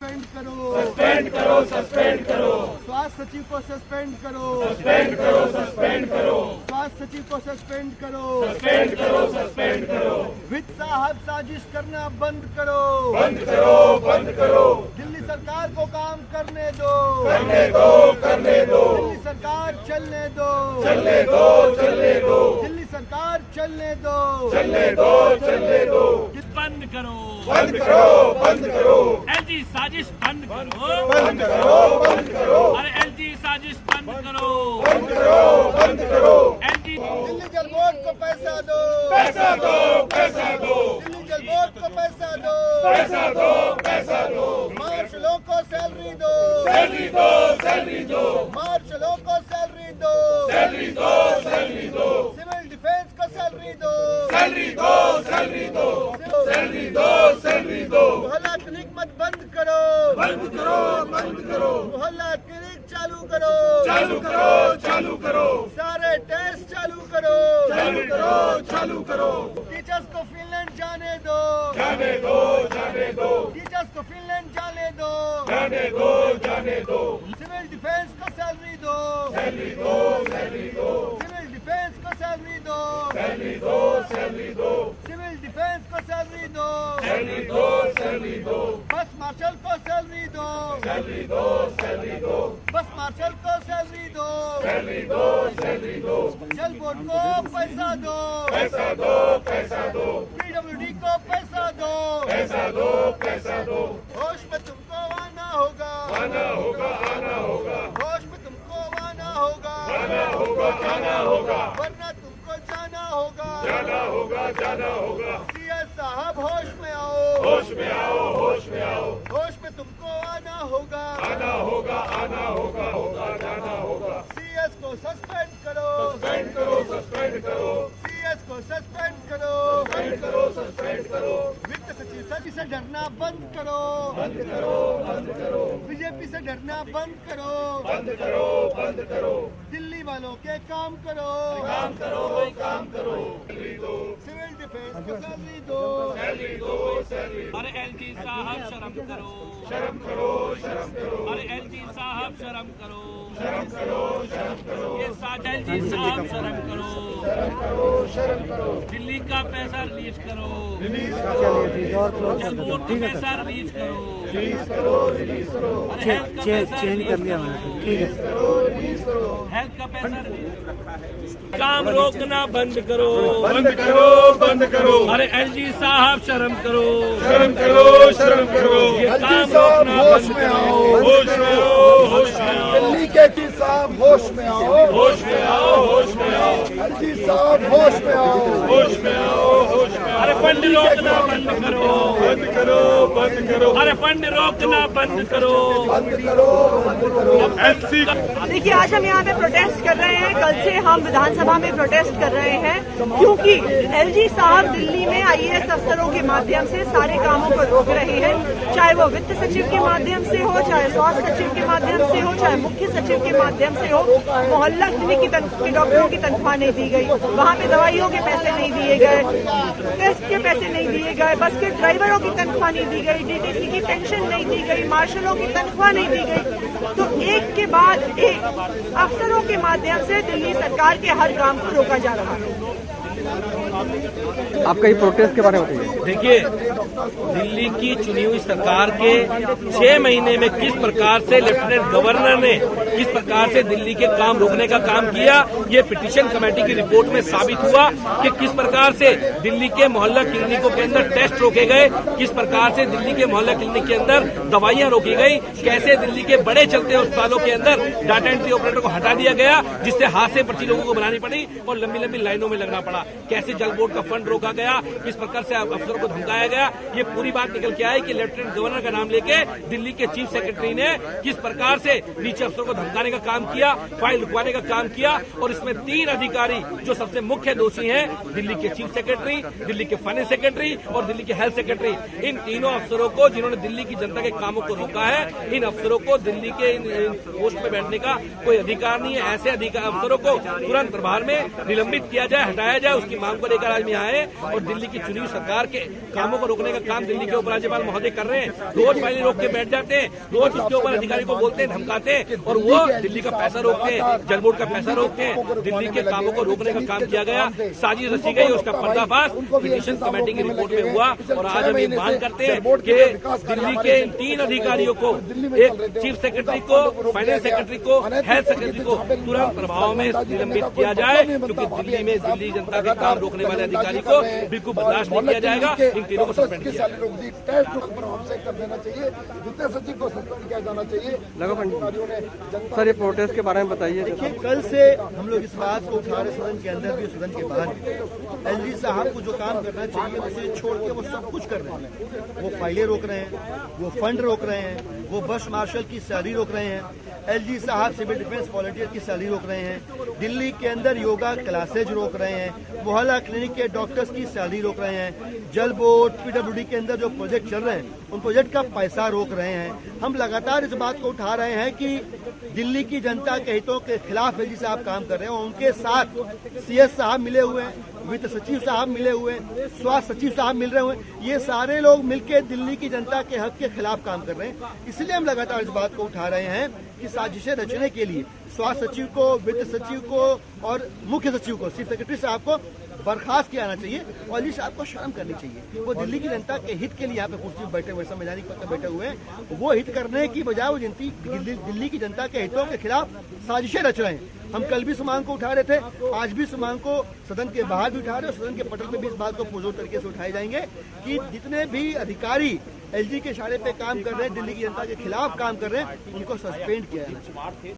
Suspend करो, suspend करो, suspend करो, स्वास्थ्य सचिव को सस्पेंड करो, सस्पेंड करो, सस्पेंड करो, स्वास्थ्य सचिव को सस्पेंड करो, सस्पेंड करो, सस्पेंड करो, वित्त साहब साजिश करना बंद करो, बंद करो, बंद करो, दिल्ली सरकार को काम करने दो, करने दो, करने दो, दिल्ली सरकार चलने दो, चलने दो, चलने दो, दिल्ली सरकार चलने दो, चलने दो, चलने दो, बंद करो, बंद करो, बंद करो, एलजी साजिश बंद करो, बंद करो, बंद करो, अरे एलजी साजिश बंद करो, बंद करो, बंद करो, एलजी दिल्ली जल बोर्ड को पैसा दो, पैसा दो, पैसा दो, दिल्ली जल बोर्ड को पैसा दो, पैसा दो, पैसा दो, मार्शलों को सैलरी दो, सैलरी दो, सैलरी दो, मार्शलों को सैलरी दो, सैलरी दो, सैलरी दो, सिविल डिफेंस को सैलरी दो, सैलरी दो, सैलरी दो, सैलरी दो, सैलरी दो, मोहल्ला क्लिनिक मत बंद करो, बंद करो, बंद करो, मोहल्ला क्लिनिक चालू करो, चालू करो, चालू करो, सारे टेस्ट चालू करो, चालू करो, चालू करो, टीचर्स को फिनलैंड जाने दो, जाने दो, जाने दो, टीचर्स को फिनलैंड जाने दो, जाने दो, जाने दो, सिविल डिफेंस को सैलरी दो, सैलरी दो, सैलरी दो, सिविल डिफेंस को सैलरी दो, सैलरी दो, सैलरी दो, सिविल डिफेंस को सैलरी दो, सैलरी दो, सैलरी दो, बस मार्शल को सैलरी दो, सैलरी दो, सैलरी दो, बस मार्शल को सैलरी दो, सैलरी दो, सैलरी दो, जल बोर्ड को पैसा दो, पैसा दो, पैसा दो, पीडब्ल्यूडी को पैसा दो, पैसा दो, पैसा दो, होश में तुमको आना होगा, आना होगा, आना होगा, होश में तुमको आना होगा, आना होगा, आना होगा, वरना तुमको जाना होगा, जाना होगा, जाना होगा, सीएस साहब होश में आओ, होश में आओ, होश में आओ, होश में तुमको आना होगा, आना होगा, आना होगा, होगा, जाना होगा, सीएस को सस्पेंड करो, सस्पेंड करो, सस्पेंड करो, सीएस को सस्पेंड करो, सस्पेंड करो, सस्पेंड करो, वित्त सचिव सचिव से डरना बंद करो, बंद करो, बंद करो, बीजेपी से डरना बंद करो, बंद करो, बंद करो, दिल्ली वालों के काम करो, काम करो, काम करो, सैलरी दो, सिविल डिफेंस को सैलरी दो, सैलरी दो, सैलरी, अरे एलजी साहब शर्म करो, शर्म करो, शर्म करो, अरे एलजी साहब शर्म करो, शर्म करो, शर्म करो, ये साथ एलजी साहब शर्म करो, शर्म करो, शर्म करो, दिल्ली का पैसा रिलीज करो, रिलीज करो, जल बोर्ड का पैसा रिलीज करो, रिलीज करो, रिलीज करो, अरे हेल्थ का पैसा चेंज कर लिया मैंने, ठीक है। रिलीज करो, हेल्थ का पैसा रिलीज काम रोकना बंद करो, बंद करो, बंद करो, अरे एलजी साहब शर्म करो, शर्म करो, शर्म करो, ये काम रोकना बंद करो, होश में आओ, होश में आओ, दिल्ली के एलजी साहब होश में आओ, होश में आओ, होश में आओ, एलजी साहब होश में आओ, होश में आओ, होश में आओ, अरे फंड रोकना बंद करो, बंद करो, बंद करो, अरे फंड रोकना बंद करो, एलसी देखिए, आज हम यहाँ पे प्रोटेस्ट कर रहे हैं। कल से हम विधानसभा में प्रोटेस्ट कर रहे हैं क्योंकि एलजी साहब दिल्ली में आईएएस अफसरों के माध्यम से सारे कामों को रोक रहे हैं, चाहे वो वित्त सचिव के माध्यम से हो, चाहे स्वास्थ्य सचिव के माध्यम से हो, चाहे मुख्य सचिव के माध्यम से हो। मोहल्ला क्लिनिक की डॉक्टरों की तनख्वाह नहीं दी गई, वहाँ पे दवाइयों के पैसे नहीं दिए गए, टेस्ट के पैसे नहीं दिए गए, बस के ड्राइवरों की तनख्वाह नहीं दी गई, डीटीसी की पेंशन नहीं दी गई, मार्शलों की तनख्वाह नहीं दी गई। तो एक के बाद एक अफसरों के माध्यम से दिल्ली सरकार के हर काम को रोका जा रहा है। आपका ये प्रोटेस्ट के बारे में बताइए। देखिए, दिल्ली की चुनी हुई सरकार के 6 महीने में किस प्रकार से लेफ्टिनेंट गवर्नर ने किस प्रकार से दिल्ली के काम रोकने का काम किया, ये पिटीशन कमेटी की रिपोर्ट में साबित हुआ कि किस प्रकार से दिल्ली के मोहल्ला क्लिनिकों के अंदर टेस्ट रोके गए, किस प्रकार से दिल्ली के मोहल्ला क्लिनिक के अंदर दवाइयां रोकी गई, कैसे दिल्ली के बड़े चलते अस्पतालों के अंदर डाटा एंट्री ऑपरेटर को हटा दिया गया, जिससे हाथ से पर्ची लोगों को बनानी पड़ी और लंबी लंबी लाइनों में लगना पड़ा, कैसे जल बोर्ड का फंड रोका गया, किस प्रकार से अफसरों को धमकाया गया। ये पूरी बात निकल के आई कि लेफ्टिनेंट गवर्नर का नाम लेके दिल्ली के चीफ सेक्रेटरी ने किस प्रकार से नीचे अफसरों को धमकाने का काम किया, फाइल रुकवाने का काम किया। और इसमें 3 अधिकारी जो सबसे मुख्य दोषी हैं, दिल्ली के चीफ सेक्रेटरी, दिल्ली के फाइनेंस सेक्रेटरी और दिल्ली के हेल्थ सेक्रेटरी, इन तीनों अफसरों को जिन्होंने दिल्ली की जनता के कामों को रोका है, इन अफसरों को दिल्ली के इन पोस्ट में बैठने का कोई अधिकार नहीं है। ऐसे अफसरों को तुरंत प्रभार में निलंबित किया जाए, हटाया जाए, उसकी मांग को लेकर लेकर आज में आए और दिल्ली की चुनी हुई सरकार के कामों को रोकने का काम दिल्ली के उपराज्यपाल महोदय कर रहे हैं। रोज फाइलें रोक के बैठ जाते हैं, रोज उसके ऊपर अधिकारी को बोलते हैं, धमकाते हैं और वो दिल्ली का पैसा रोकते हैं, जल बोर्ड का पैसा रोकते हैं। दिल्ली के कामों को रोकने का काम किया गया, साजिश रची गई, उसका पर्दाफाश पिटीशन कमेटी की रिपोर्ट में हुआ। और आज हम ये मांग करते हैं कि दिल्ली के इन 3 अधिकारियों को, एक चीफ सेक्रेटरी को, फाइनेंस सेक्रेटरी को, हेल्थ सेक्रेटरी को तुरंत प्रभाव में निलंबित किया जाए, क्योंकि दिल्ली में दिल्ली जनता के काम रोकने वाले अधिकारी को बिल्कुल बर्दाश्त नहीं किया जाएगा। इन तीनों को सस्पेंड किया जाएगा। कर देना चाहिए, वित्त सचिव को सस्पेंड किया जाना चाहिए। सर, ये प्रोटेस्ट के बारे में बताइए। देखिए, कल से हम लोग इस बात को उठा रहे, सदन के अंदर भी सदन के बाहर भी। एलजी साहब को जो काम करना चाहिए उसे छोड़ के वो सब कुछ कर रहे हैं। वो फाइलें रोक रहे हैं, वो फंड रोक रहे हैं, वो बस मार्शल की सैलरी रोक रहे हैं, एलजी साहब सिविल डिफेंस वॉलंटियर की सैलरी रोक रहे हैं, दिल्ली के अंदर योगा क्लासेज रोक रहे हैं, मोहल्ला क्लिनिक के डॉक्टर्स की सैलरी रोक रहे हैं, जल बोर्ड पीडब्ल्यूडी के अंदर जो प्रोजेक्ट चल रहे हैं उन प्रोजेक्ट का पैसा रोक रहे हैं। हम लगातार इस बात को उठा रहे हैं कि दिल्ली की जनता के हितों के खिलाफ एलजी साहब काम कर रहे हैं। उनके साथ सीएस साहब मिले हुए हैं, वित्त सचिव साहब मिले हुए, स्वास्थ्य सचिव साहब मिल रहे हुए, ये सारे लोग मिलकर दिल्ली की जनता के हक के खिलाफ काम कर रहे हैं। इसलिए हम लगातार इस बात को उठा रहे हैं कि साजिशें रचने के लिए स्वास्थ्य सचिव को, वित्त सचिव को और मुख्य सचिव को, चीफ सेक्रेटरी साहब को बर्खास्त किया जाना चाहिए और एलजी साहब को शर्म करनी चाहिए। वो दिल्ली की जनता के हित के लिए यहाँ पे कुर्सी पर बैठे हुए, संवैधानिक पद पर बैठे हुए हैं, वो हित करने की बजाय वो दिल्ली की जनता के हितों के खिलाफ साजिशें रच रहे हैं। हम कल भी इस मांग को उठा रहे थे, आज भी इस मांग को सदन के बाहर भी उठा रहे हैं और सदन के पटल पे भी इस बात को पुरजोर तरीके से उठाए जाएंगे कि जितने भी अधिकारी एलजी के इशारे पे काम कर रहे हैं, दिल्ली की जनता के खिलाफ काम कर रहे हैं, उनको सस्पेंड किया जाना चाहिए।